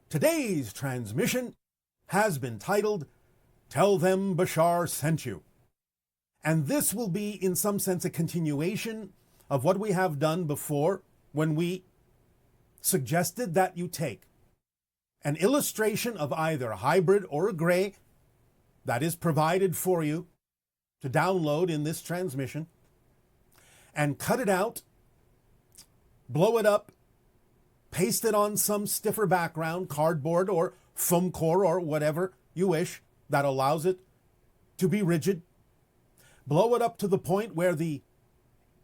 Today's transmission has been titled, Tell Them Bashar Sent You. And this will be, in some sense, a continuation of what we have done before when we suggested that you take an illustration of either a hybrid or a gray that is provided for you to download in this transmission and cut it out, blow it up, paste it on some stiffer background, cardboard or foam core or whatever you wish that allows it to be rigid. Blow it up to the point where the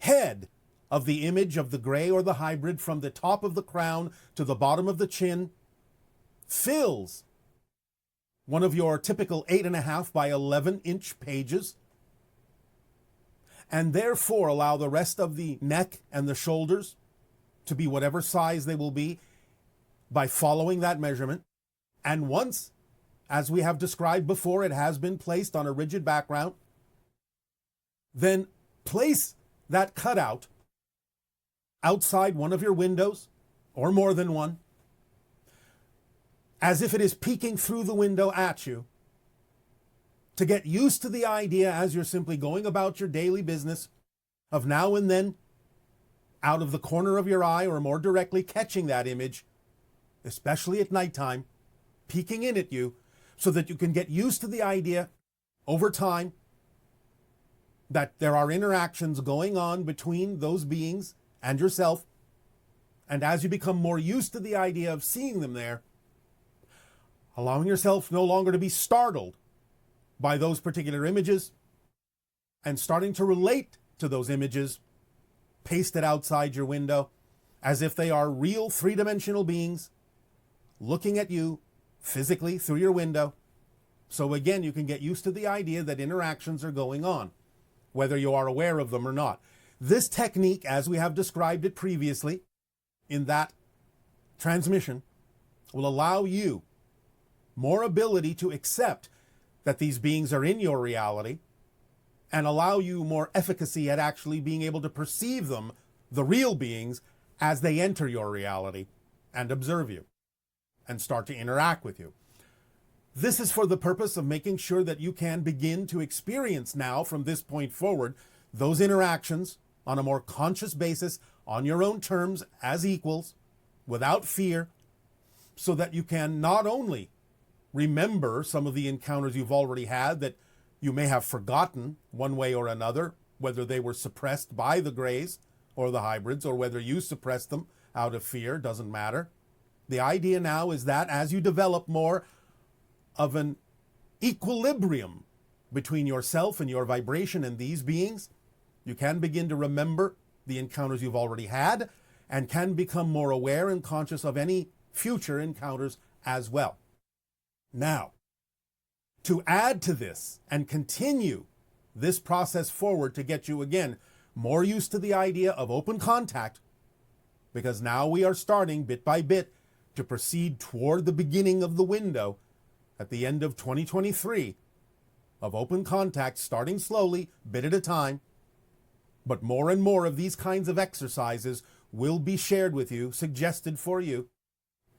head of the image of the gray or the hybrid from the top of the crown to the bottom of the chin fills one of your typical 8.5 by 11 inch pages, and therefore allow the rest of the neck and the shoulders to be whatever size they will be by following that measurement. And once, as we have described before, it has been placed on a rigid background, then place that cutout outside one of your windows, or more than one, as if it is peeking through the window at you, to get used to the idea as you're simply going about your daily business of now and then, out of the corner of your eye or more directly catching that image, especially at nighttime, peeking in at you, so that you can get used to the idea over time that there are interactions going on between those beings and yourself. And as you become more used to the idea of seeing them there, allowing yourself no longer to be startled by those particular images and starting to relate to those images pasted outside your window as if they are real three-dimensional beings looking at you physically through your window. So again, you can get used to the idea that interactions are going on, whether you are aware of them or not. This technique, as we have described it previously in that transmission, will allow you more ability to accept that these beings are in your reality and allow you more efficacy at actually being able to perceive them, the real beings, as they enter your reality and observe you and start to interact with you. This is for the purpose of making sure that you can begin to experience now, from this point forward, those interactions on a more conscious basis, on your own terms, as equals, without fear, so that you can not only remember some of the encounters you've already had that you may have forgotten one way or another, whether they were suppressed by the grays or the hybrids, or whether you suppressed them out of fear, doesn't matter. The idea now is that as you develop more of an equilibrium between yourself and your vibration and these beings, you can begin to remember the encounters you've already had and can become more aware and conscious of any future encounters as well. Now, to add to this and continue this process forward to get you, again, more used to the idea of open contact, because now we are starting bit by bit to proceed toward the beginning of the window at the end of 2023 of open contact, starting slowly, bit at a time. But more and more of these kinds of exercises will be shared with you, suggested for you,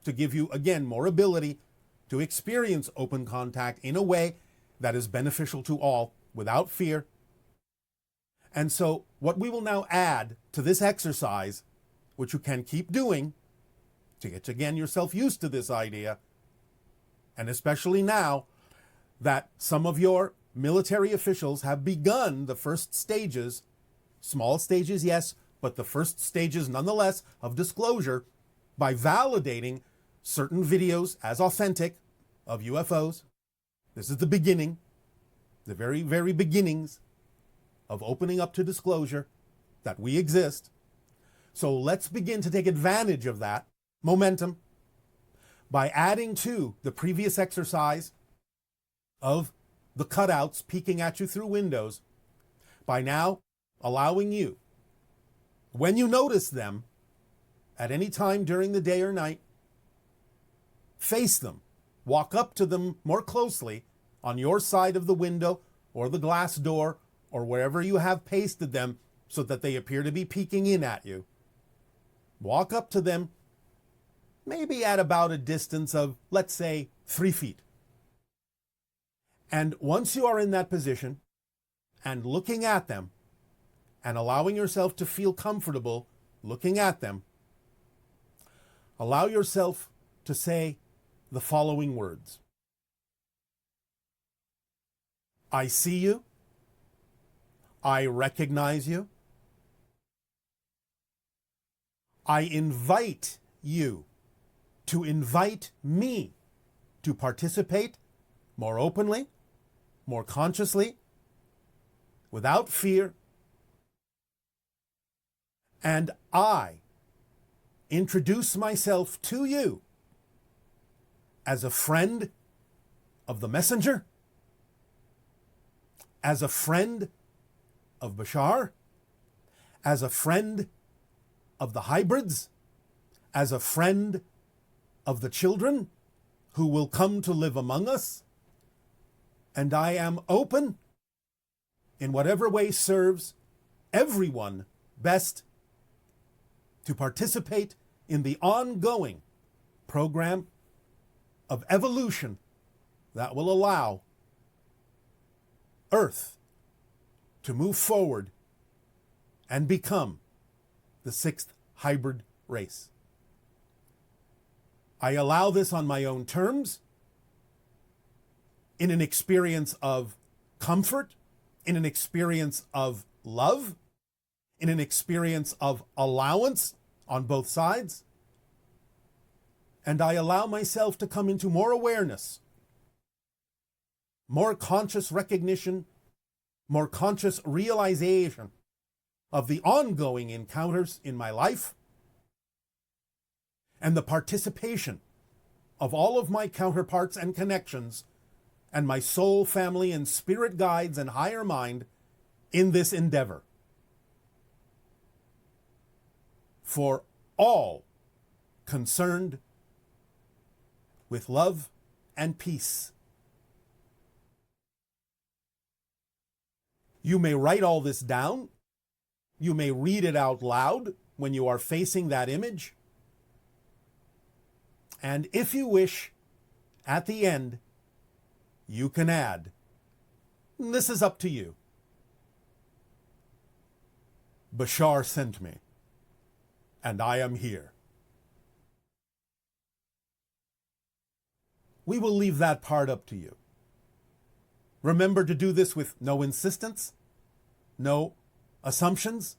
to give you, again, more ability to experience open contact in a way that is beneficial to all, without fear. And so what we will now add to this exercise, which you can keep doing to get, again, yourself used to this idea, and especially now that some of your military officials have begun the first stages, small stages, yes, but the first stages nonetheless of disclosure, by validating certain videos as authentic of UFOs. This is the beginning, the very, very beginnings of opening up to disclosure that we exist. So let's begin to take advantage of that momentum by adding to the previous exercise of the cutouts peeking at you through windows, by now allowing you, when you notice them at any time during the day or night, face them, walk up to them more closely on your side of the window or the glass door or wherever you have pasted them so that they appear to be peeking in at you. Walk up to them maybe at about a distance of, let's say, 3 feet. And once you are in that position and looking at them and allowing yourself to feel comfortable looking at them, allow yourself to say the following words. I see you. I recognize you. I invite you to invite me to participate more openly, more consciously, without fear. And I introduce myself to you as a friend of the messenger, as a friend of Bashar, as a friend of the hybrids, as a friend of the children who will come to live among us. And I am open in whatever way serves everyone best to participate in the ongoing program of evolution that will allow Earth to move forward and become the 6th hybrid race. I allow this on my own terms, in an experience of comfort, in an experience of love, in an experience of allowance on both sides. And I allow myself to come into more awareness, more conscious recognition, more conscious realization of the ongoing encounters in my life and the participation of all of my counterparts and connections and my soul, family, and spirit guides and higher mind in this endeavor. For all concerned with love and peace. You may write all this down. You may read it out loud when you are facing that image. And if you wish, at the end, you can add, this is up to you. Bashar sent me, and I am here. We will leave that part up to you. Remember to do this with no insistence, no assumptions,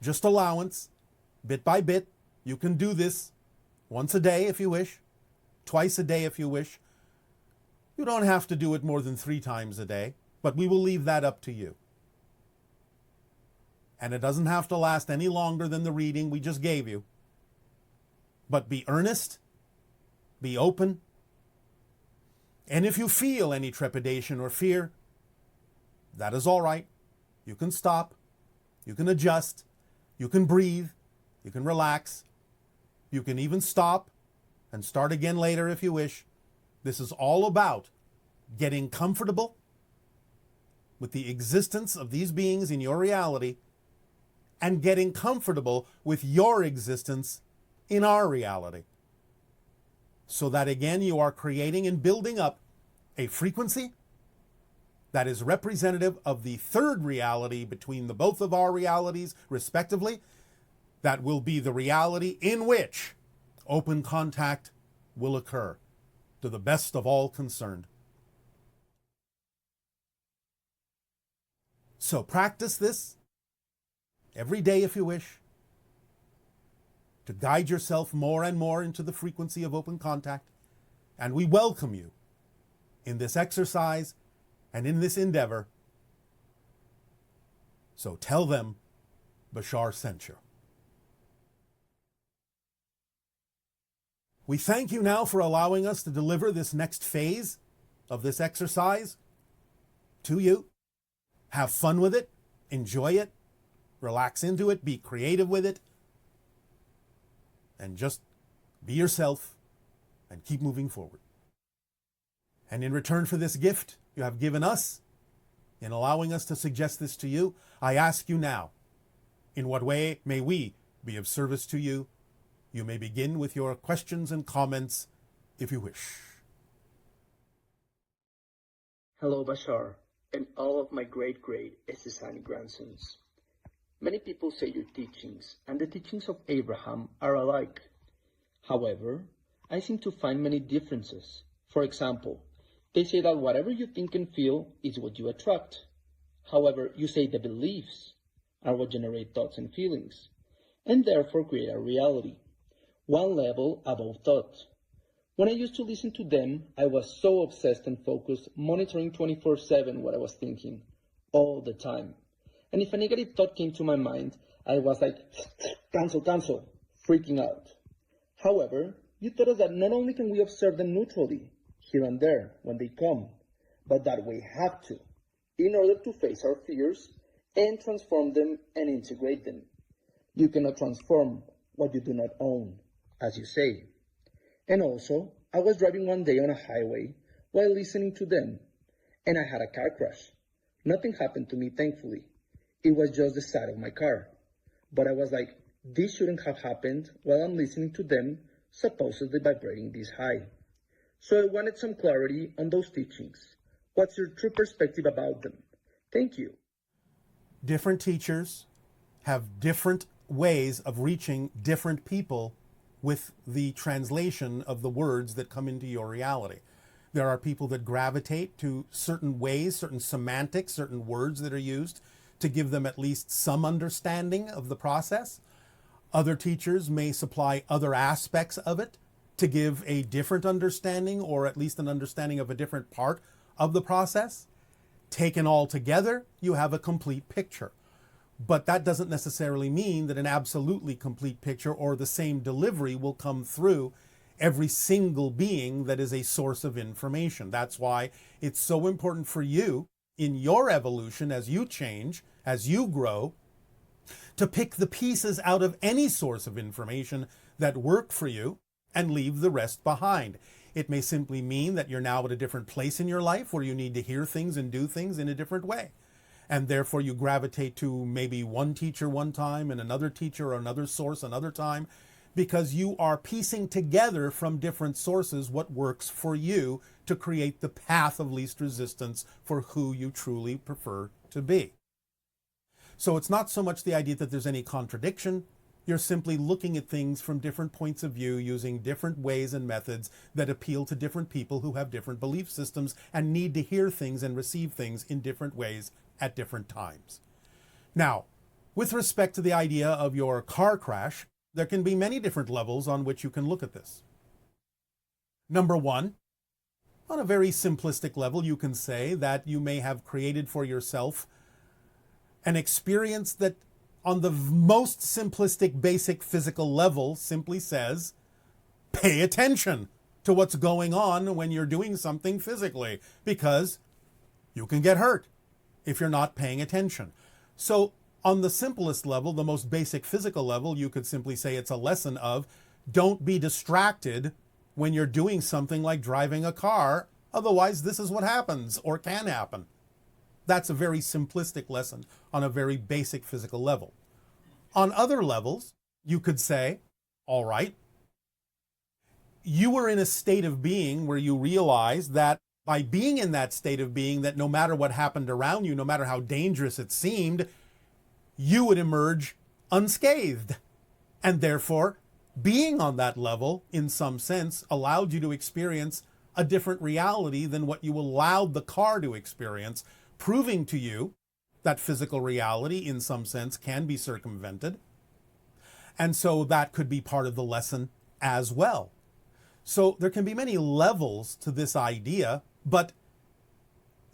just allowance, bit by bit. You can do this once a day if you wish, twice a day if you wish. You don't have to do it more than 3 times a day, but we will leave that up to you. And it doesn't have to last any longer than the reading we just gave you. But be earnest, be open, and if you feel any trepidation or fear, that is all right. You can stop, you can adjust, you can breathe, you can relax, you can even stop and start again later if you wish. This is all about getting comfortable with the existence of these beings in your reality and getting comfortable with your existence in our reality. So that again, you are creating and building up a frequency that is representative of the third reality between the both of our realities, respectively. That will be the reality in which open contact will occur to the best of all concerned. So practice this every day if you wish, to guide yourself more and more into the frequency of open contact. And we welcome you in this exercise and in this endeavor. So tell them Bashar sent you. We thank you now for allowing us to deliver this next phase of this exercise to you. Have fun with it, enjoy it, relax into it, be creative with it, and just be yourself and keep moving forward. And in return for this gift you have given us, in allowing us to suggest this to you, I ask you now, in what way may we be of service to you, You may begin with your questions and comments if you wish. Hello, Bashar, and all of my great Estesani grandsons. Many people say your teachings and the teachings of Abraham are alike. However, I seem to find many differences. For example, they say that whatever you think and feel is what you attract. However, you say the beliefs are what generate thoughts and feelings, and therefore create a reality, one level above thought. When I used to listen to them, I was so obsessed and focused, monitoring 24/7 what I was thinking, all the time. And if a negative thought came to my mind, I was like, cancel, freaking out. However, you taught us that not only can we observe them neutrally, here and there, when they come, but that we have to, in order to face our fears and transform them and integrate them. You cannot transform what you do not own, as you say. And also, I was driving one day on a highway while listening to them, and I had a car crash. Nothing happened to me, thankfully. It was just the side of my car. But I was like, this shouldn't have happened while I'm listening to them, supposedly vibrating this high. So I wanted some clarity on those teachings. What's your true perspective about them? Thank you. Different teachers have different ways of reaching different people with the translation of the words that come into your reality. There are people that gravitate to certain ways, certain semantics, certain words that are used to give them at least some understanding of the process. Other teachers may supply other aspects of it to give a different understanding, or at least an understanding of a different part of the process. Taken all together, you have a complete picture. But that doesn't necessarily mean that an absolutely complete picture or the same delivery will come through every single being that is a source of information. That's why it's so important for you in your evolution, as you change, as you grow, to pick the pieces out of any source of information that work for you and leave the rest behind. It may simply mean that you're now at a different place in your life where you need to hear things and do things in a different way. And therefore you gravitate to maybe one teacher one time and another teacher or another source another time, because you are piecing together from different sources what works for you to create the path of least resistance for who you truly prefer to be. So it's not so much the idea that there's any contradiction. You're simply looking at things from different points of view, using different ways and methods that appeal to different people who have different belief systems and need to hear things and receive things in different ways at different times. Now, with respect to the idea of your car crash, there can be many different levels on which you can look at this. Number one, on a very simplistic level, you can say that you may have created for yourself an experience that on the most simplistic, basic physical level simply says, pay attention to what's going on when you're doing something physically, because you can get hurt if you're not paying attention. So on the simplest level, the most basic physical level, you could simply say it's a lesson of don't be distracted when you're doing something like driving a car. Otherwise, this is what happens or can happen. That's a very simplistic lesson on a very basic physical level. On other levels, you could say, all right, you were in a state of being where you realized that by being in that state of being, that no matter what happened around you, no matter how dangerous it seemed, you would emerge unscathed. And therefore, being on that level, in some sense, allowed you to experience a different reality than what you allowed the car to experience, proving to you that physical reality, in some sense, can be circumvented. And so that could be part of the lesson as well. So there can be many levels to this idea, but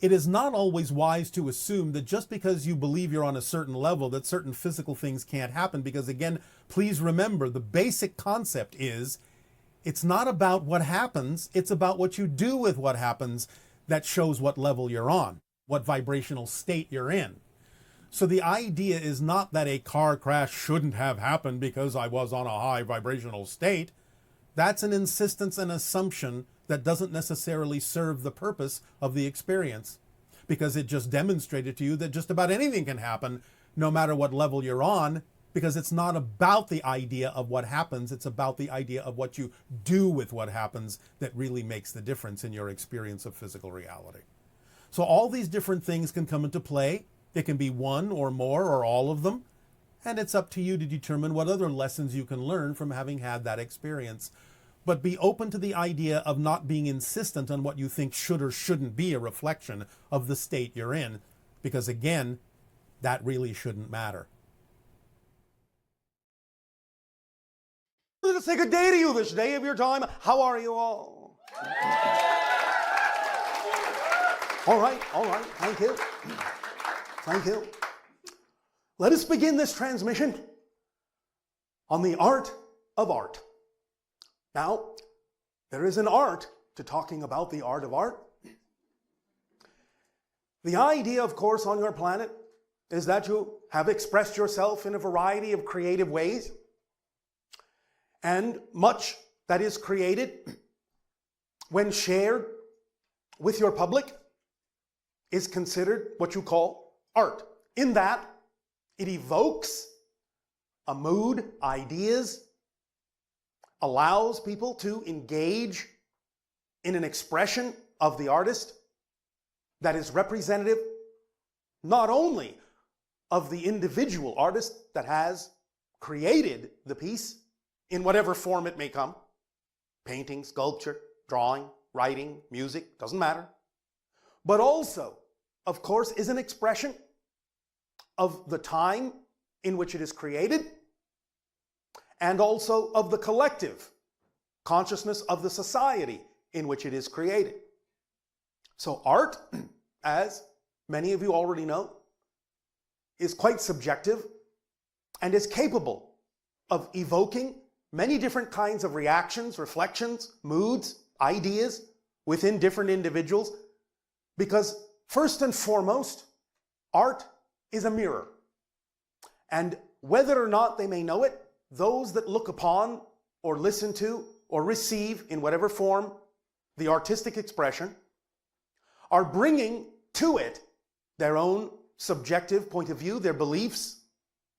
it is not always wise to assume that just because you believe you're on a certain level that certain physical things can't happen, because again, please remember, the basic concept is it's not about what happens, it's about what you do with what happens that shows what level you're on, what vibrational state you're in. So the idea is not that a car crash shouldn't have happened because I was on a high vibrational state. That's an insistence and assumption that doesn't necessarily serve the purpose of the experience, because it just demonstrated to you that just about anything can happen no matter what level you're on, Because it's not about the idea of what happens, it's about the idea of what you do with what happens that really makes the difference in your experience of physical reality. So all these different things can come into play. It can be one or more or all of them. And it's up to you to determine what other lessons you can learn from having had that experience. But be open to the idea of not being insistent on what you think should or shouldn't be a reflection of the state you're in. Because again, that really shouldn't matter. Let us say good day to you this day of your time. How are you all? All right. Thank you. Thank you. Let us begin this transmission on the art of art. Now, there is an art to talking about the art of art. The idea, of course, on your planet is that you have expressed yourself in a variety of creative ways. And much that is created, when shared with your public, is considered what you call art. In that, it evokes a mood, ideas, allows people to engage in an expression of the artist that is representative not only of the individual artist that has created the piece, in whatever form it may come, painting, sculpture, drawing, writing, music, doesn't matter, but also, of course, is an expression of the time in which it is created and also of the collective consciousness of the society in which it is created. So art, as many of you already know, is quite subjective and is capable of evoking many different kinds of reactions, reflections, moods, ideas within different individuals, because first and foremost, art is a mirror. And whether or not they may know it, those that look upon or listen to or receive in whatever form the artistic expression are bringing to it their own subjective point of view, their beliefs,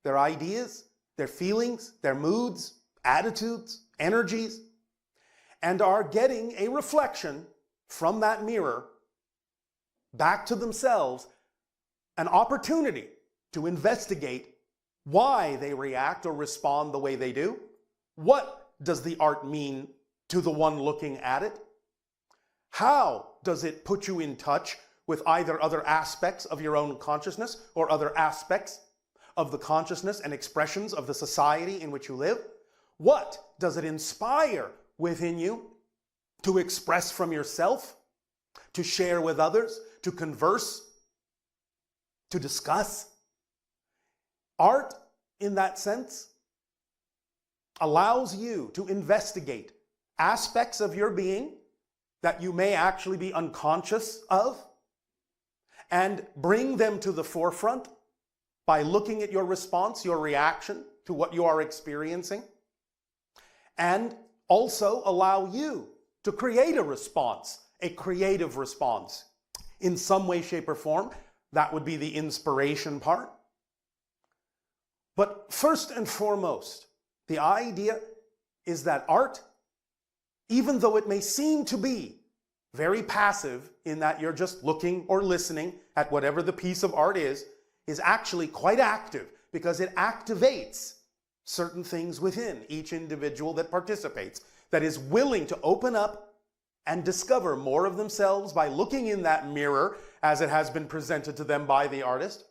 their ideas, their feelings, their moods, attitudes, energies, and are getting a reflection from that mirror back to themselves, an opportunity to investigate why they react or respond the way they do. What does the art mean to the one looking at it? How does it put you in touch with either other aspects of your own consciousness or other aspects of the consciousness and expressions of the society in which you live? What does it inspire within you to express from yourself, to share with others, to converse, to discuss? Art, in that sense, allows you to investigate aspects of your being that you may actually be unconscious of and bring them to the forefront by looking at your response, your reaction to what you are experiencing, and also allow you to create a response, a creative response in some way, shape, or form. That would be the inspiration part. But first and foremost, the idea is that art, even though it may seem to be very passive in that you're just looking or listening at whatever the piece of art is actually quite active because it activates certain things within each individual that participates, that is willing to open up and discover more of themselves by looking in that mirror as it has been presented to them by the artist,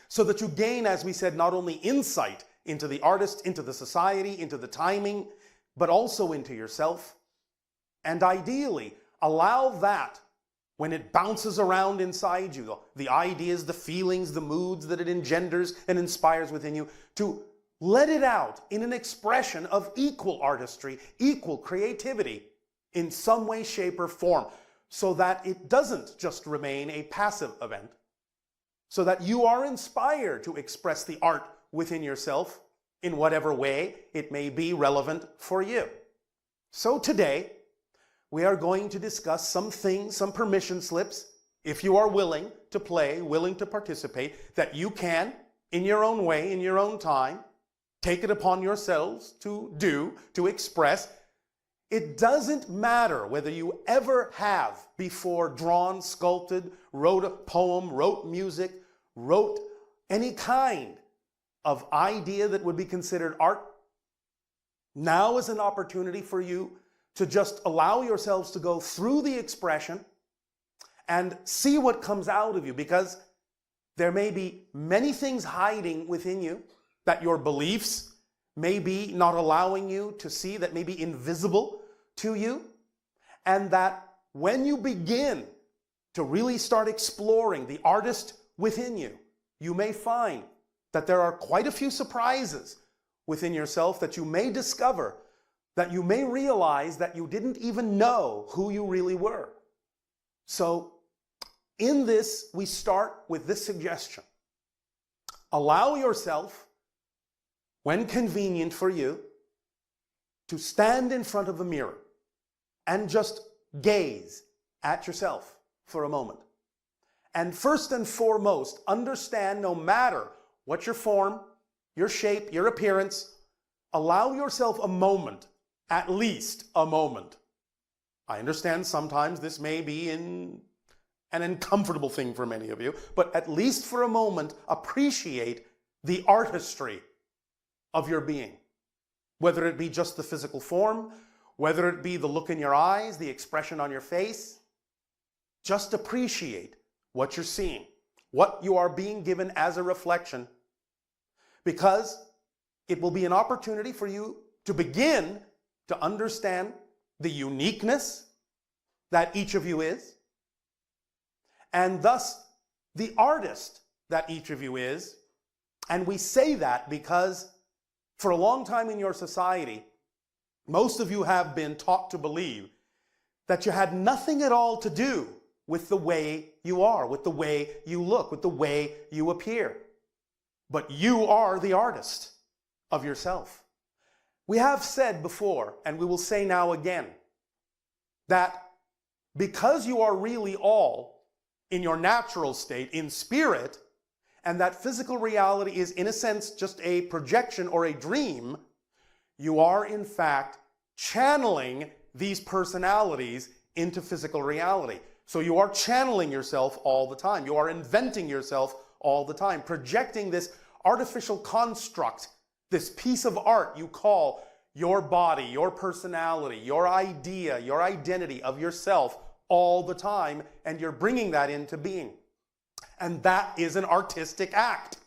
so that you gain, as we said, not only insight into the artist, into the society, into the timing, but also into yourself. And ideally, allow that, when it bounces around inside you, the ideas, the feelings, the moods that it engenders and inspires within you, to let it out in an expression of equal artistry, equal creativity, in some way, shape, or form, so that it doesn't just remain a passive event, so that you are inspired to express the art within yourself in whatever way it may be relevant for you. So today, we are going to discuss some things, some permission slips, if you are willing to play, willing to participate, that you can in your own way, in your own time. Take it upon yourselves to do, to express. It doesn't matter whether you ever have before drawn, sculpted, wrote a poem, wrote music, wrote any kind of idea that would be considered art. Now is an opportunity for you to just allow yourselves to go through the expression and see what comes out of you, because there may be many things hiding within you that your beliefs may be not allowing you to see, that may be invisible to you, and that when you begin to really start exploring the artist within you, you may find that there are quite a few surprises within yourself that you may discover, that you may realize that you didn't even know who you really were. So in this, we start with this suggestion. Allow yourself, when convenient for you, to stand in front of a mirror and just gaze at yourself for a moment. And first and foremost, understand no matter what your form, your shape, your appearance, allow yourself a moment, at least a moment. I understand sometimes this may be an uncomfortable thing for many of you, but at least for a moment, appreciate the artistry of your being. Whether it be just the physical form, whether it be the look in your eyes, the expression on your face, just appreciate what you're seeing, what you are being given as a reflection, because it will be an opportunity for you to begin to understand the uniqueness that each of you is, and thus the artist that each of you is. And we say that because for a long time in your society, most of you have been taught to believe that you had nothing at all to do with the way you are, with the way you look, with the way you appear. But you are the artist of yourself. We have said before, and we will say now again, that because you are really all in your natural state, in spirit, and that physical reality is in a sense just a projection or a dream, you are in fact channeling these personalities into physical reality. So you are channeling yourself all the time. You are inventing yourself all the time, projecting this artificial construct, this piece of art you call your body, your personality, your idea, your identity of yourself all the time, and you're bringing that into being. And that is an artistic act.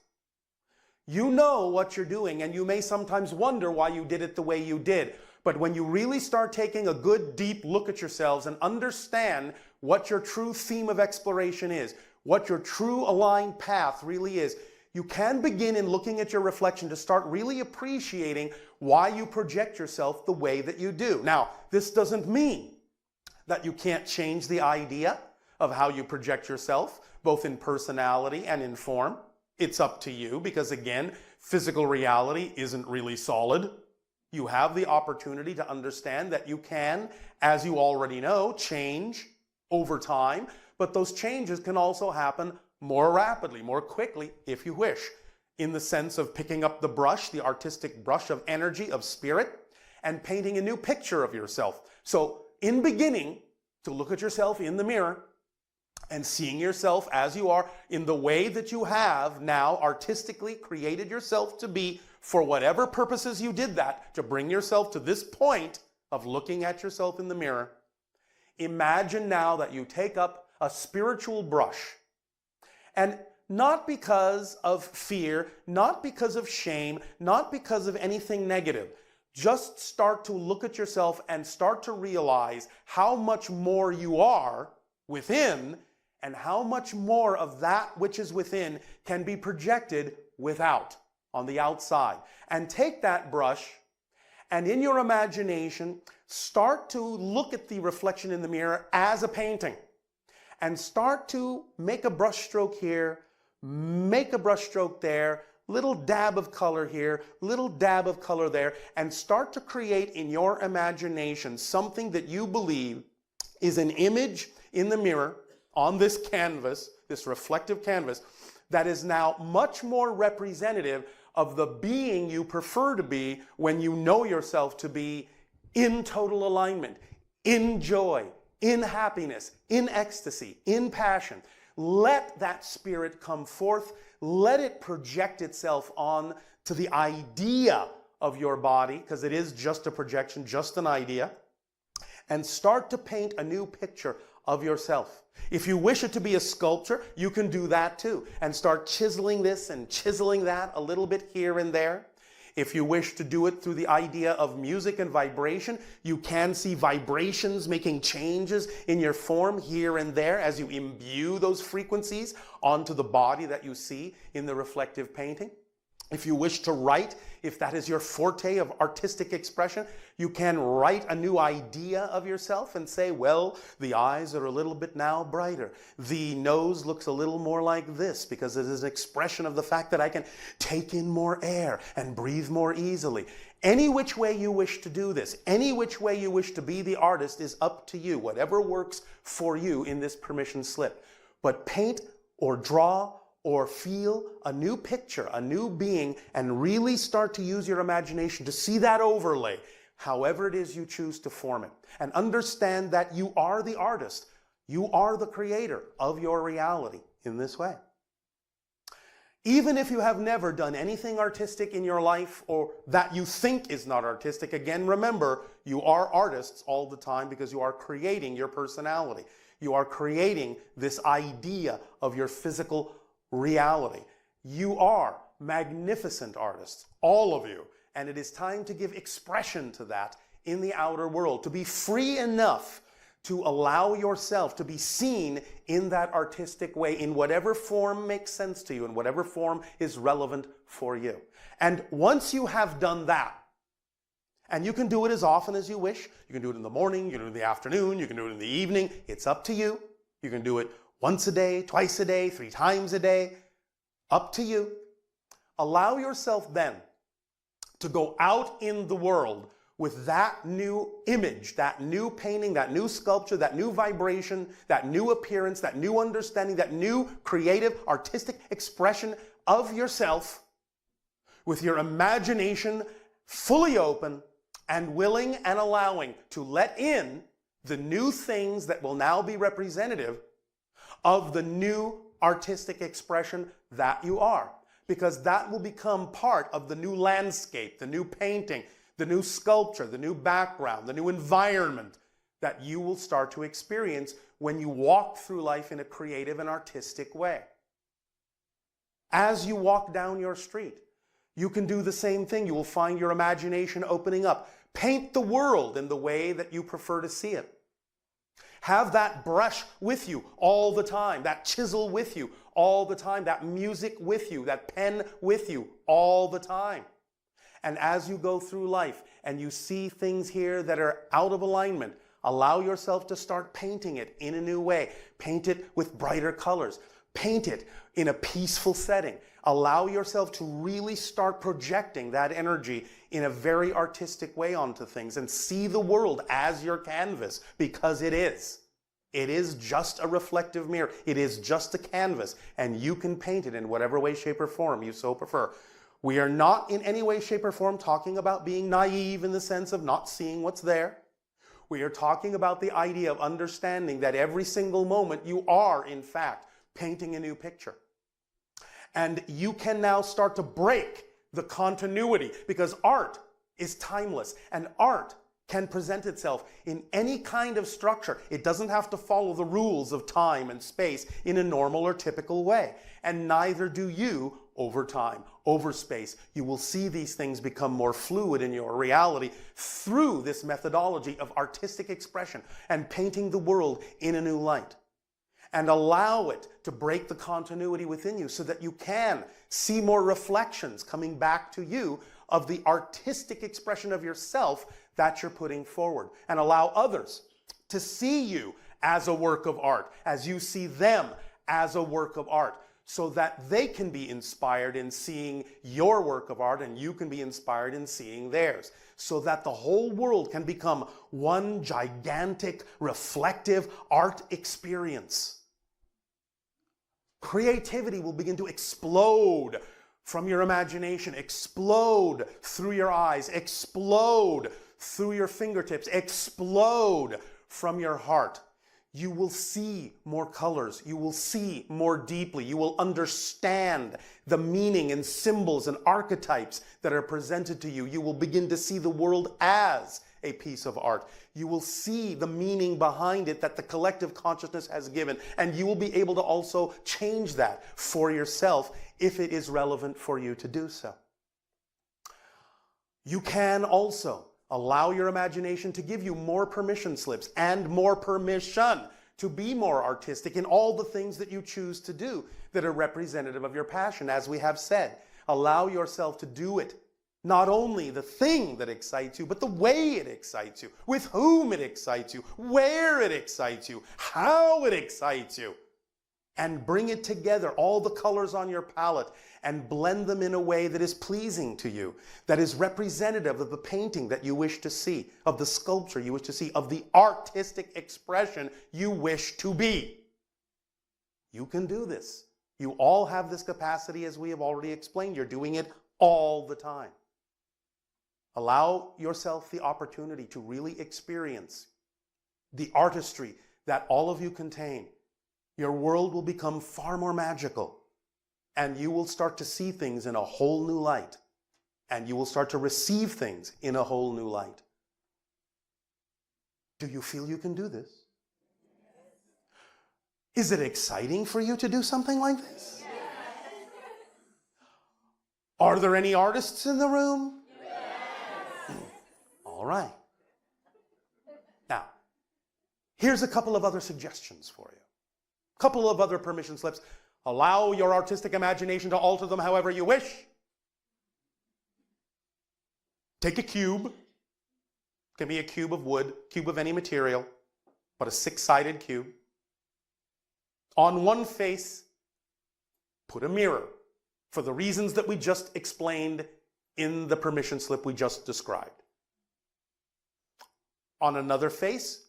You know what you're doing, and you may sometimes wonder why you did it the way you did. But when you really start taking a good deep look at yourselves and understand what your true theme of exploration is, what your true aligned path really is, you can begin in looking at your reflection to start really appreciating why you project yourself the way that you do. Now, this doesn't mean that you can't change the idea of how you project yourself, both in personality and in form. It's up to you, because again, physical reality isn't really solid. You have the opportunity to understand that you can, as you already know, change over time, but those changes can also happen more rapidly, more quickly, if you wish, in the sense of picking up the brush, the artistic brush of energy, of spirit, and painting a new picture of yourself. So in beginning, to look at yourself in the mirror and seeing yourself as you are in the way that you have now artistically created yourself to be, for whatever purposes you did that, to bring yourself to this point of looking at yourself in the mirror. Imagine now that you take up a spiritual brush, and not because of fear, not because of shame, not because of anything negative. Just start to look at yourself and start to realize how much more you are within, and how much more of that which is within can be projected without, on the outside. And take that brush and in your imagination, start to look at the reflection in the mirror as a painting. And start to make a brush stroke here, make a brush stroke there, little dab of color here, little dab of color there, and start to create in your imagination something that you believe is an image in the mirror on this canvas, this reflective canvas, that is now much more representative of the being you prefer to be when you know yourself to be in total alignment, in joy, in happiness, in ecstasy, in passion. Let that spirit come forth. Let it project itself on to the idea of your body, because it is just a projection, just an idea, and start to paint a new picture of yourself. If you wish it to be a sculpture, you can do that too, and start chiseling this and chiseling that a little bit here and there. If you wish to do it through the idea of music and vibration, you can see vibrations making changes in your form here and there as you imbue those frequencies onto the body that you see in the reflective painting. If you wish to write, if that is your forte of artistic expression, you can write a new idea of yourself and say, well, the eyes are a little bit now brighter. The nose looks a little more like this because it is an expression of the fact that I can take in more air and breathe more easily. Any which way you wish to do this, any which way you wish to be the artist is up to you, whatever works for you in this permission slip. But paint or draw or feel a new picture, a new being, and really start to use your imagination to see that overlay, however it is you choose to form it. And understand that you are the artist. You are the creator of your reality in this way. Even if you have never done anything artistic in your life or that you think is not artistic, again, remember, you are artists all the time because you are creating your personality. You are creating this idea of your physical reality. You are magnificent artists, all of you, and it is time to give expression to that in the outer world, to be free enough to allow yourself to be seen in that artistic way, in whatever form makes sense to you, in whatever form is relevant for you. And once you have done that, and you can do it as often as you wish, you can do it in the morning, you can do it in the afternoon, you can do it in the evening, it's up to you. You can do it once a day, twice a day, 3 times a day, up to you. Allow yourself then to go out in the world with that new image, that new painting, that new sculpture, that new vibration, that new appearance, that new understanding, that new creative, artistic expression of yourself, with your imagination fully open and willing and allowing to let in the new things that will now be representative of the new artistic expression that you are. Because that will become part of the new landscape, the new painting, the new sculpture, the new background, the new environment that you will start to experience when you walk through life in a creative and artistic way. As you walk down your street, you can do the same thing. You will find your imagination opening up. Paint the world in the way that you prefer to see it. Have that brush with you all the time, that chisel with you all the time, that music with you, that pen with you all the time. And as you go through life and you see things here that are out of alignment, allow yourself to start painting it in a new way. Paint it with brighter colors. Paint it in a peaceful setting. Allow yourself to really start projecting that energy in a very artistic way onto things and see the world as your canvas, because it is. It is just a reflective mirror. It is just a canvas, and you can paint it in whatever way, shape, or form you so prefer. We are not in any way, shape, or form talking about being naive in the sense of not seeing what's there. We are talking about the idea of understanding that every single moment you are, in fact, painting a new picture. And you can now start to break the continuity, because art is timeless, and art can present itself in any kind of structure. It doesn't have to follow the rules of time and space in a normal or typical way. And neither do you over time, over space. You will see these things become more fluid in your reality through this methodology of artistic expression and painting the world in a new light. And allow it to break the continuity within you so that you can see more reflections coming back to you of the artistic expression of yourself that you're putting forward. And allow others to see you as a work of art, as you see them as a work of art, so that they can be inspired in seeing your work of art and you can be inspired in seeing theirs, so that the whole world can become one gigantic, reflective art experience. Creativity will begin to explode from your imagination, explode through your eyes, explode through your fingertips, explode from your heart. You will see more colors. You will see more deeply. You will understand the meaning and symbols and archetypes that are presented to you. You will begin to see the world as a piece of art. You will see the meaning behind it that the collective consciousness has given, and you will be able to also change that for yourself if it is relevant for you to do so. You can also allow your imagination to give you more permission slips and more permission to be more artistic in all the things that you choose to do that are representative of your passion. As we have said, allow yourself to do it. Not only the thing that excites you, but the way it excites you, with whom it excites you, where it excites you, how it excites you. And bring it together, all the colors on your palette, and blend them in a way that is pleasing to you, that is representative of the painting that you wish to see, of the sculpture you wish to see, of the artistic expression you wish to be. You can do this. You all have this capacity, as we have already explained. You're doing it all the time. Allow yourself the opportunity to really experience the artistry that all of you contain. Your world will become far more magical, and you will start to see things in a whole new light, and you will start to receive things in a whole new light. Do you feel you can do this? Is it exciting for you to do something like this? Yes. Are there any artists in the room? Yes. All right. Now, here's a couple of other suggestions for you. A couple of other permission slips. Allow your artistic imagination to alter them however you wish. Take a cube. It can be a cube of wood, cube of any material, but a 6-sided cube. On one face, put a mirror for the reasons that we just explained in the permission slip we just described. On another face,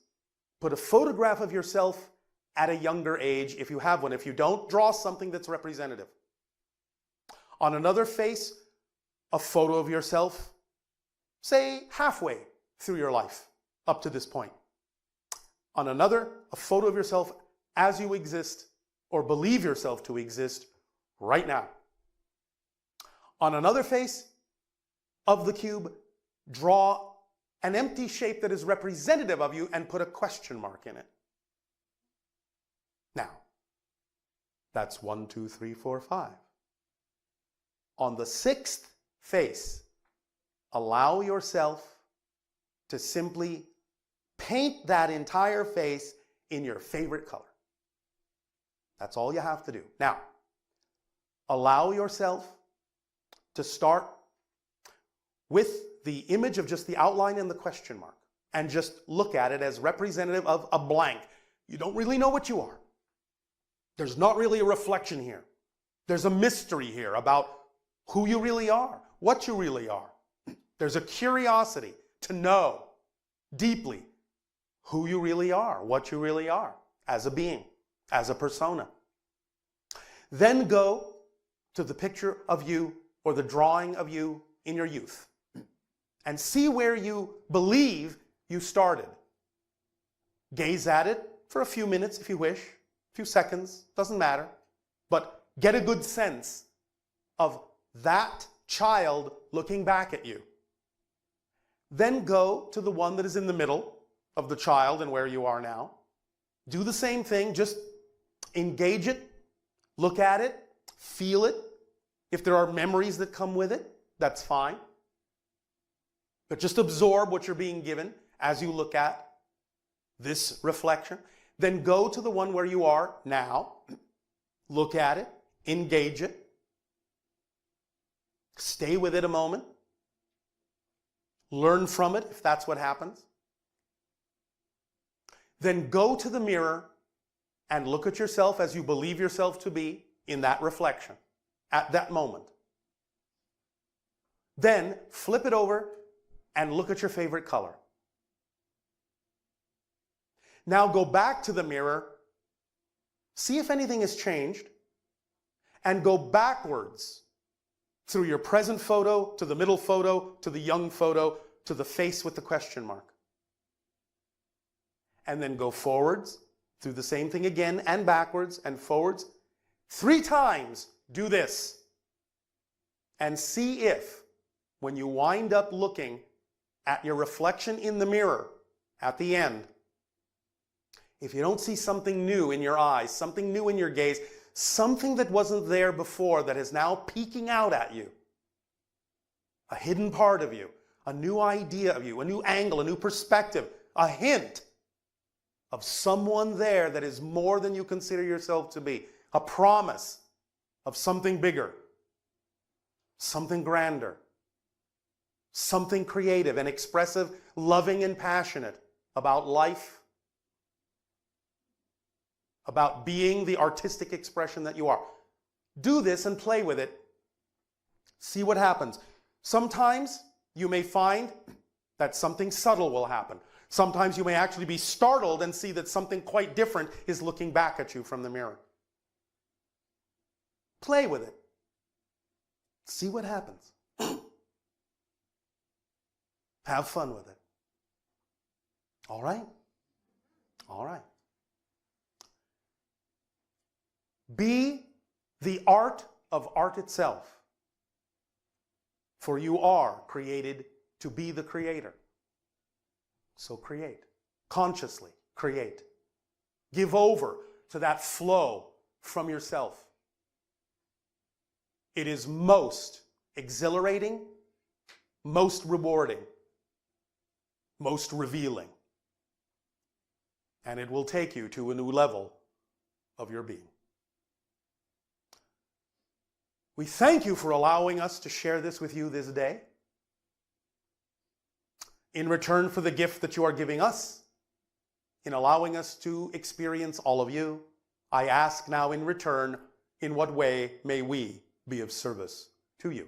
put a photograph of yourself at a younger age, if you have one. If you don't, draw something that's representative. On another face, a photo of yourself, say halfway through your life, up to this point. On another, a photo of yourself as you exist, or believe yourself to exist right now. On another face of the cube, draw an empty shape that is representative of you and put a question mark in it. Now, that's 1, 2, 3, 4, 5. On the 6th face, allow yourself to simply paint that entire face in your favorite color. That's all you have to do. Now, allow yourself to start with the image of just the outline and the question mark, and just look at it as representative of a blank. You don't really know what you are. There's not really a reflection here. There's a mystery here about who you really are, what you really are. There's a curiosity to know deeply who you really are, what you really are as a being, as a persona. Then go to the picture of you or the drawing of you in your youth and see where you believe you started. Gaze at it for a few minutes if you wish. Few seconds, doesn't matter, but get a good sense of that child looking back at you. Then go to the one that is in the middle of the child and where you are now. Do the same thing, just engage it, look at it, feel it. If there are memories that come with it, that's fine. But just absorb what you're being given as you look at this reflection. Then go to the one where you are now, look at it, engage it, stay with it a moment, learn from it if that's what happens. Then go to the mirror and look at yourself as you believe yourself to be in that reflection at that moment. Then flip it over and look at your favorite color. Now go back to the mirror, see if anything has changed, and go backwards through your present photo, to the middle photo, to the young photo, to the face with the question mark. And then go forwards, through the same thing again, and backwards, and forwards. 3 times do this. And see if, when you wind up looking at your reflection in the mirror at the end, if you don't see something new in your eyes, something new in your gaze, something that wasn't there before that is now peeking out at you, a hidden part of you, a new idea of you, a new angle, a new perspective, a hint of someone there that is more than you consider yourself to be, a promise of something bigger, something grander, something creative and expressive, loving and passionate about life, about being the artistic expression that you are. Do this and play with it. See what happens. Sometimes you may find that something subtle will happen. Sometimes you may actually be startled and see that something quite different is looking back at you from the mirror. Play with it. See what happens. Have fun with it. All right? All right. Be the art of art itself. For you are created to be the creator. So create. Consciously create. Give over to that flow from yourself. It is most exhilarating, most rewarding, most revealing. And it will take you to a new level of your being. We thank you for allowing us to share this with you this day. In return for the gift that you are giving us, in allowing us to experience all of you, I ask now in return, in what way may we be of service to you?